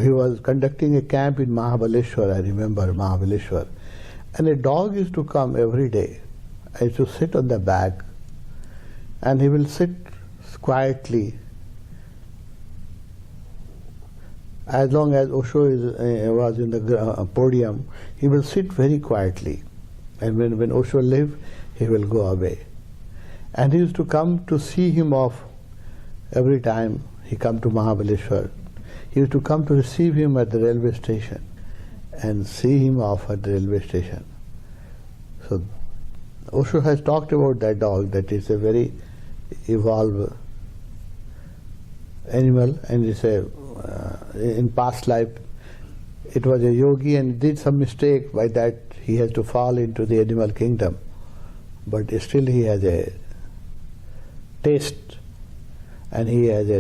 he was conducting a camp in Mahabaleshwar, I remember Mahabaleshwar, and a dog used to come every day. I used to sit on the back, and he will sit quietly. As long as Osho was in the podium, he will sit very quietly. And when Osho left, he will go away. And he used to come to see him off every time he come to Mahabaleshwar. He used to come to receive him at the railway station and see him off at the railway station. So Osho has talked about that dog, that is a very evolved animal, and it's in past life it was a yogi and did some mistake, by that he has to fall into the animal kingdom, but still he has a taste and he has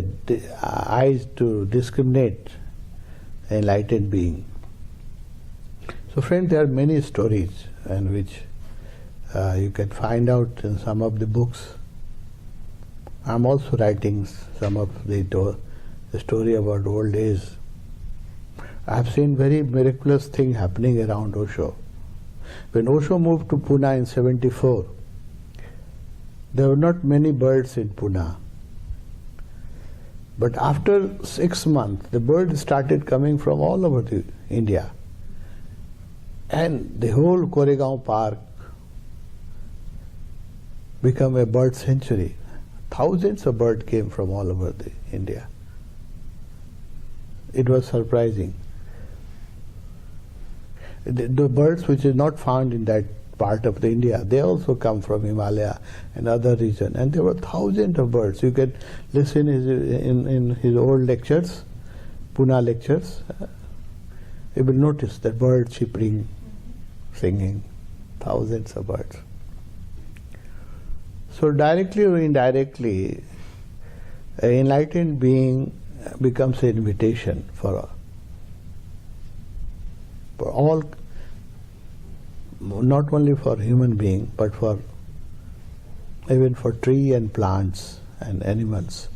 eyes to discriminate, an enlightened being. So friends, there are many stories and which you can find out in some of the books. I'm also writing some of the story about old days. I've seen very miraculous thing happening around Osho. When Osho moved to Pune in 1974, there were not many birds in Pune. But after 6 months, the birds started coming from all over India. And the whole Koregaon Park became a bird sanctuary. Thousands of birds came from all over India. It was surprising. The birds which is not found in that part of the India, they also come from Himalaya and other region. And there were thousands of birds. You can listen in his old lectures, Pune lectures. You will notice that birds chirping, singing, thousands of birds. So directly or indirectly, an enlightened being becomes an invitation for all, not only for human being, but for even for tree and plants and animals.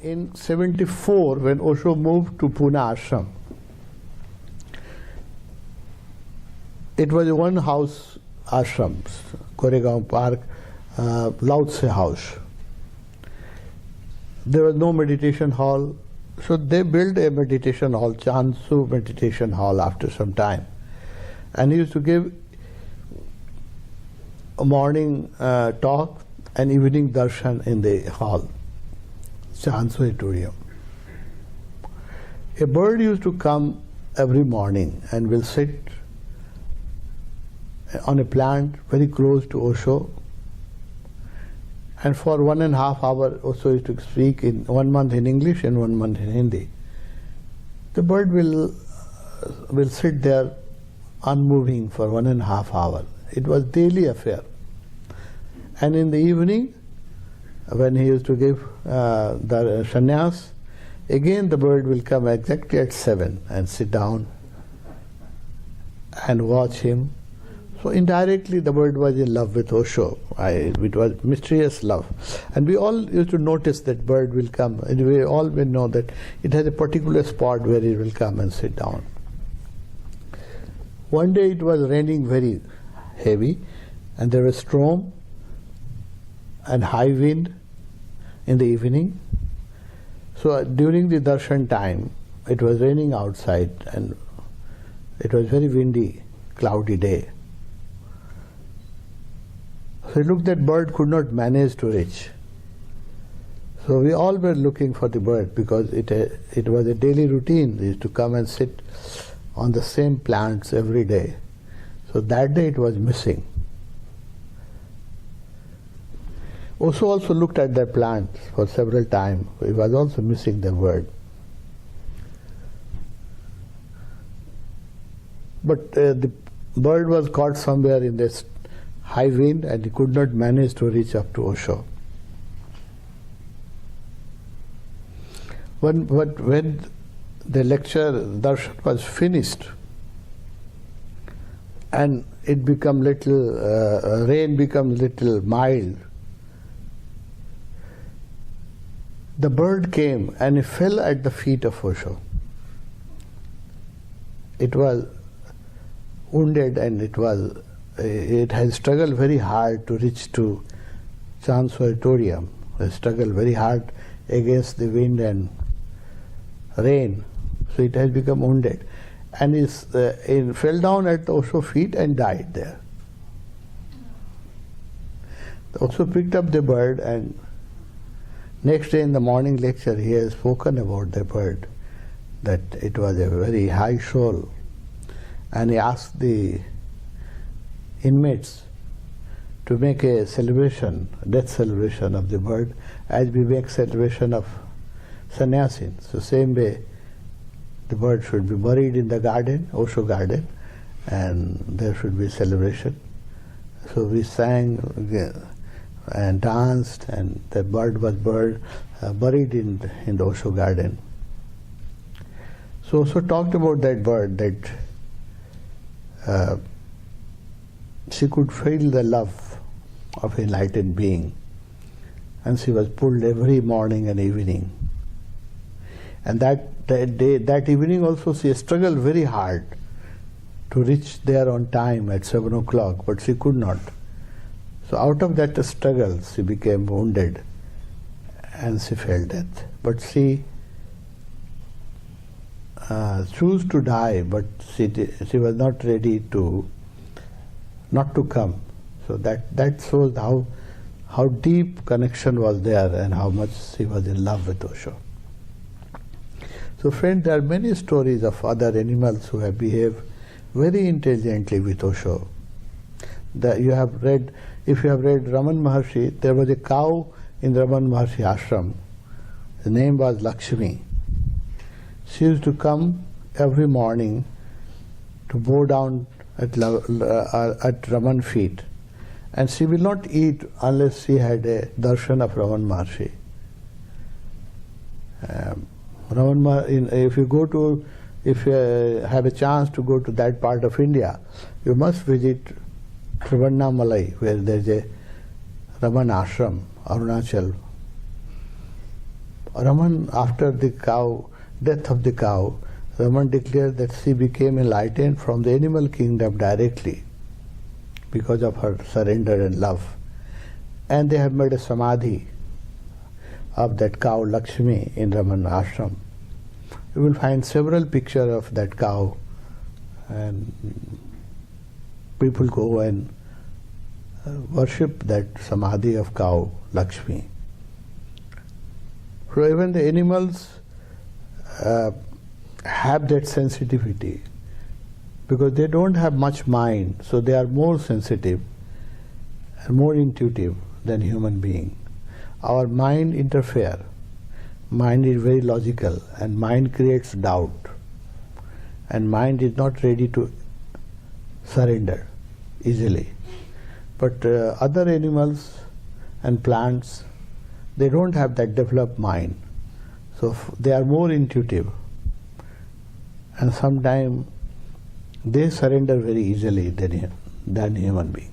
In 1974, when Osho moved to Pune ashram, it was a one-house ashram, Koregaon Park, Lao Tse house. There was no meditation hall, so they built a meditation hall, Chansu meditation hall, after some time. And he used to give a morning talk and evening darshan in the hall, Chansu auditorium. A bird used to come every morning and will sit on a plant very close to Osho, and for 1.5 hours Osho used to speak in 1 month in English and 1 month in Hindi. The bird will sit there unmoving for 1.5 hours. It was daily affair. And in the evening, when he used to give the sannyas, again the bird will come exactly at 7 and sit down and watch him. So indirectly the bird was in love with Osho. It was mysterious love. And we all used to notice that bird will come, and we all will know that it has a particular spot where it will come and sit down. One day it was raining very heavy, and there was storm and high wind in the evening. So during the darshan time, it was raining outside and it was very windy, cloudy day. So look, that bird could not manage to reach. So we all were looking for the bird, because it was a daily routine. They used to come and sit on the same plants every day. So that day it was missing. Osho also looked at that plant for several times. He was also missing the bird. But the bird was caught somewhere in this high wind and he could not manage to reach up to Osho. When the lecture, darshan was finished and it became little, rain became little mild, the bird came and it fell at the feet of Osho. it was wounded, and it has struggled very hard to reach to Transvertorium. It struggled very hard against the wind and rain, so it has become wounded, and it fell down at Osho's feet and died there. Osho picked up the bird, and next day in the morning lecture he has spoken about the bird, that it was a very high soul, and he asked the inmates to make a celebration, death celebration of the bird, as we make celebration of sannyasin. So same way the bird should be buried in the garden, Osho garden, and there should be celebration. So we sang and danced, and the bird was buried in the Osho garden. So Osho talked about that bird, that she could feel the love of enlightened being, and she was pulled every morning and evening. And that evening also she struggled very hard to reach there on time at 7 o'clock, but she could not. So out of that struggle she became wounded and she fell death. But she chose to die, but she was not ready not to come. So that shows how deep connection was there and how much she was in love with Osho. So friends, there are many stories of other animals who have behaved very intelligently with Osho. If you have read Raman Maharshi, there was a cow in Raman Maharshi ashram. The name was Lakshmi. She used to come every morning to bow down at Raman feet, and she will not eat unless she had a darshan of Raman Maharshi. If you have a chance to go to that part of India, you must visit Trivandrum, where there is a Raman ashram, Arunachal. Raman, after the death of the cow, Raman declared that she became enlightened from the animal kingdom directly because of her surrender and love. And they have made a samadhi of that cow Lakshmi in Raman ashram. You will find several pictures of that cow, and people go and worship that samadhi of cow Lakshmi. So even the animals have that sensitivity, because they don't have much mind, so they are more sensitive and more intuitive than human being. Our mind interferes. Mind is very logical, and mind creates doubt, and mind is not ready to surrender easily. But other animals and plants, they don't have that developed mind, so they are more intuitive, and sometimes they surrender very easily than human being.